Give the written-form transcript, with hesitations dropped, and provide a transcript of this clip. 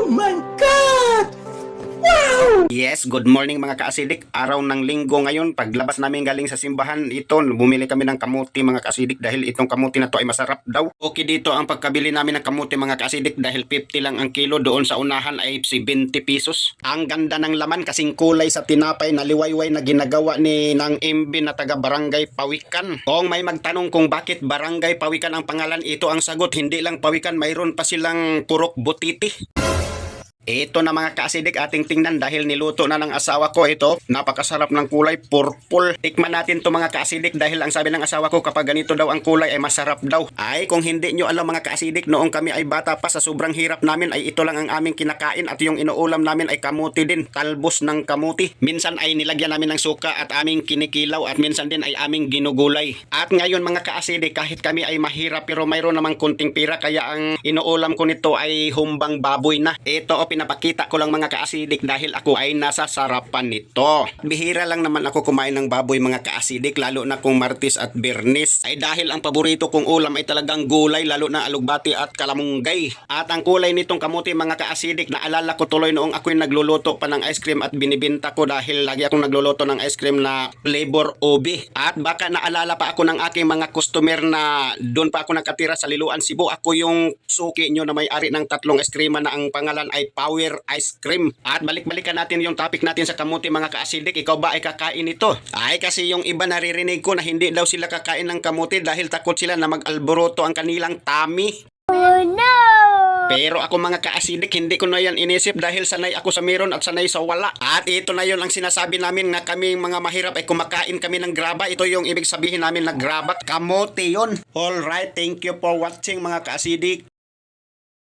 my God! Wow! Yes, good morning mga kaasidik. Araw ng linggo ngayon. Paglabas namin galing sa simbahan, bumili kami ng kamuti mga kaasidik dahil itong kamuti na to ay masarap daw. Okay dito ang pagkabili namin ng kamuti mga kaasidik dahil 50 lang ang kilo. Doon sa unahan ay 20 pesos. Ang ganda ng laman kasing kulay sa tinapay na liwayway na ginagawa ni ng MB na taga Barangay Pawikan. Kung may magtanong kung bakit Barangay Pawikan ang pangalan, ito ang sagot. Hindi lang Pawikan, mayroon pa silang Purok Butiti. Ito na mga kaasidik ating tingnan dahil niluto na ng asawa ko ito. Napakasarap ng kulay, purple. Tikman natin to mga kaasidik dahil ang sabi ng asawa ko kapag ganito daw ang kulay ay masarap daw. Ay kung hindi nyo alam mga kaasidik, noong kami ay bata pa sa sobrang hirap namin ay ito lang ang aming kinakain at yung inuulam namin ay kamuti din. Talbos ng kamuti. Minsan ay nilagyan namin ng suka at aming kinikilaw at minsan din ay aming ginugulay. At ngayon mga kaasidik kahit kami ay mahirap pero mayroon namang kunting pira kaya ang inuulam ko nito ay humbang baboy na. Ito pinapakita ko lang mga kaasidik dahil ako ay nasa sarapan nito. Bihira lang naman ako kumain ng baboy mga kaasidik lalo na kung Martes at Biyernes. Ay dahil ang paborito kong ulam ay talagang gulay lalo na alugbati at kalamunggay. At ang kulay nitong kamuti mga kaasidik naalala ko tuloy noong ako'y nagluluto pa ng ice cream at binibenta ko dahil lagi akong nagluluto ng ice cream na flavor ube. At baka naalala pa ako ng aking mga customer na doon pa ako nakatira sa Liloan, Cebu. Ako yung suki nyo na may-ari ng 3 ice cream na ang pangalan ay Power Ice Cream. At balik-balikan natin yung topic natin sa kamuti mga kaasidik. Ikaw ba ay kakain ito? Ay kasi yung iba naririnig ko na hindi daw sila kakain ng kamuti dahil takot sila na mag-alboroto ang kanilang tummy. Oh no! Pero ako mga kaasidik, hindi ko na yan inisip dahil sanay ako sa meron at sanay sa wala. At ito na yon ang sinasabi namin na kaming mga mahirap ay kumakain kami ng graba. Ito yung ibig sabihin namin na graba. Kamote yon. Alright, thank you for watching mga kaasidik.